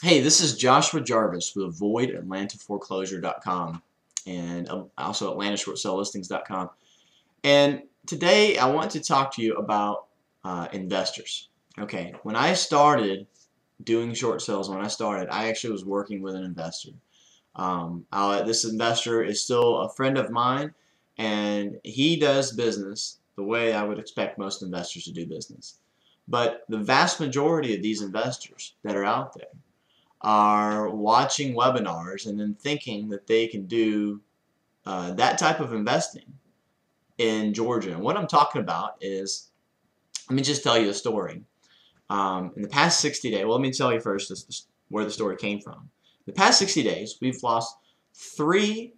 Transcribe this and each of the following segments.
Hey, this is Joshua Jarvis with AvoidAtlantaForeclosure.com and also AtlantaShortSaleListings.com. And today I want to talk to you about investors. Okay, when I started doing short sales, I actually was working with an investor. This investor is still a friend of mine, and he does business the way I would expect most investors to do business. But the vast majority of these investors that are out there are watching webinars and then thinking that they can do that type of investing in Georgia. And what I'm talking about is, let me just tell you a story. In the past 60 days, well, let me tell you first where the story came from. The past 60 days, we've lost 3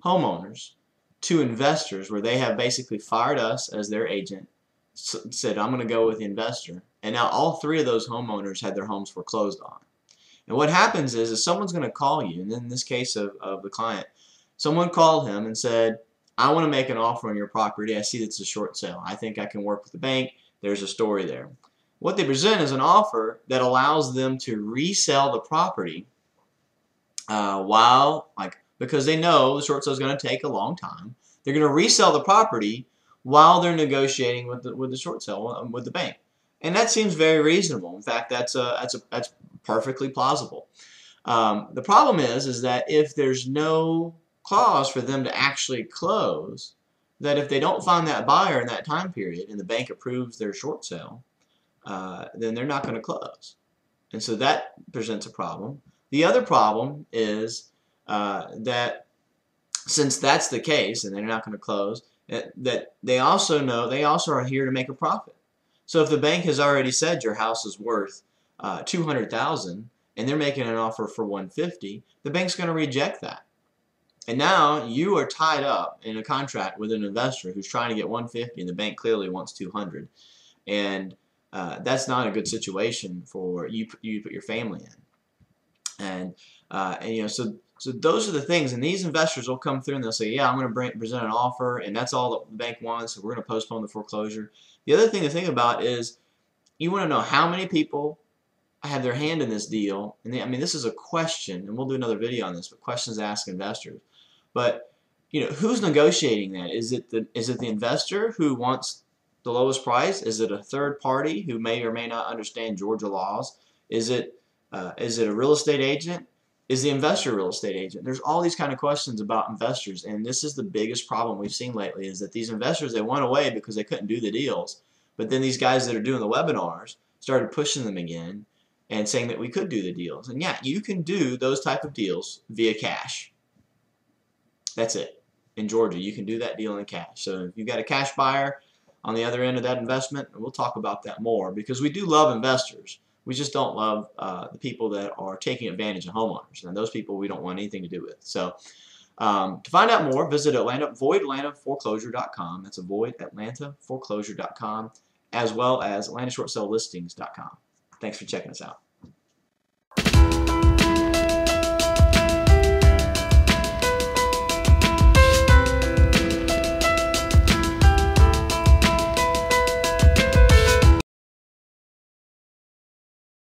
homeowners to investors where they have basically fired us as their agent, said, I'm going to go with the investor. And now all 3 of those homeowners had their homes foreclosed on. And what happens is someone's going to call you, and in this case of the client, someone called him and said, I want to make an offer on your property. I see it's a short sale. I think I can work with the bank. There's a story there. What they present is an offer that allows them to resell the property because they know the short sale is going to take a long time. They're going to resell the property while they're negotiating with the short sale with the bank. And that seems very reasonable. In fact, that's perfectly plausible. The problem is that if there's no clause for them to actually close, that if they don't find that buyer in that time period and the bank approves their short sale, then they're not going to close. And so that presents a problem. The other problem is that since that's the case and they're not going to close, that they also are here to make a profit. So if the bank has already said your house is worth $200,000 and they're making an offer for $150,000, the bank's going to reject that. And now you are tied up in a contract with an investor who's trying to get $150,000 and the bank clearly wants $200,000. And that's not a good situation for you to put your family in. And so those are the things. And these investors will come through and they'll say, yeah, I'm going to present an offer, and that's all the bank wants, so we're going to postpone the foreclosure. The other thing to think about is you want to know how many people have their hand in this deal. And this is a question, and we'll do another video on this, but questions to ask investors. But who's negotiating that? Is it the investor who wants the lowest price? Is it a third party who may or may not understand Georgia laws? Is it a real estate agent? Is the investor a real estate agent? There's all these kind of questions about investors, and this is the biggest problem we've seen lately, is that these investors, they went away because they couldn't do the deals, but then these guys that are doing the webinars started pushing them again and saying that we could do the deals. And yeah, you can do those type of deals via cash. That's it. In Georgia, you can do that deal in cash. So if you've got a cash buyer on the other end of that investment, we'll talk about that more, because we do love investors. We just don't love the people that are taking advantage of homeowners, and those people we don't want anything to do with. So to find out more, visit AvoidAtlantaForeclosure.com. That's AvoidAtlantaForeclosure.com, as well as AtlantaShortSaleListings.com. Thanks for checking us out.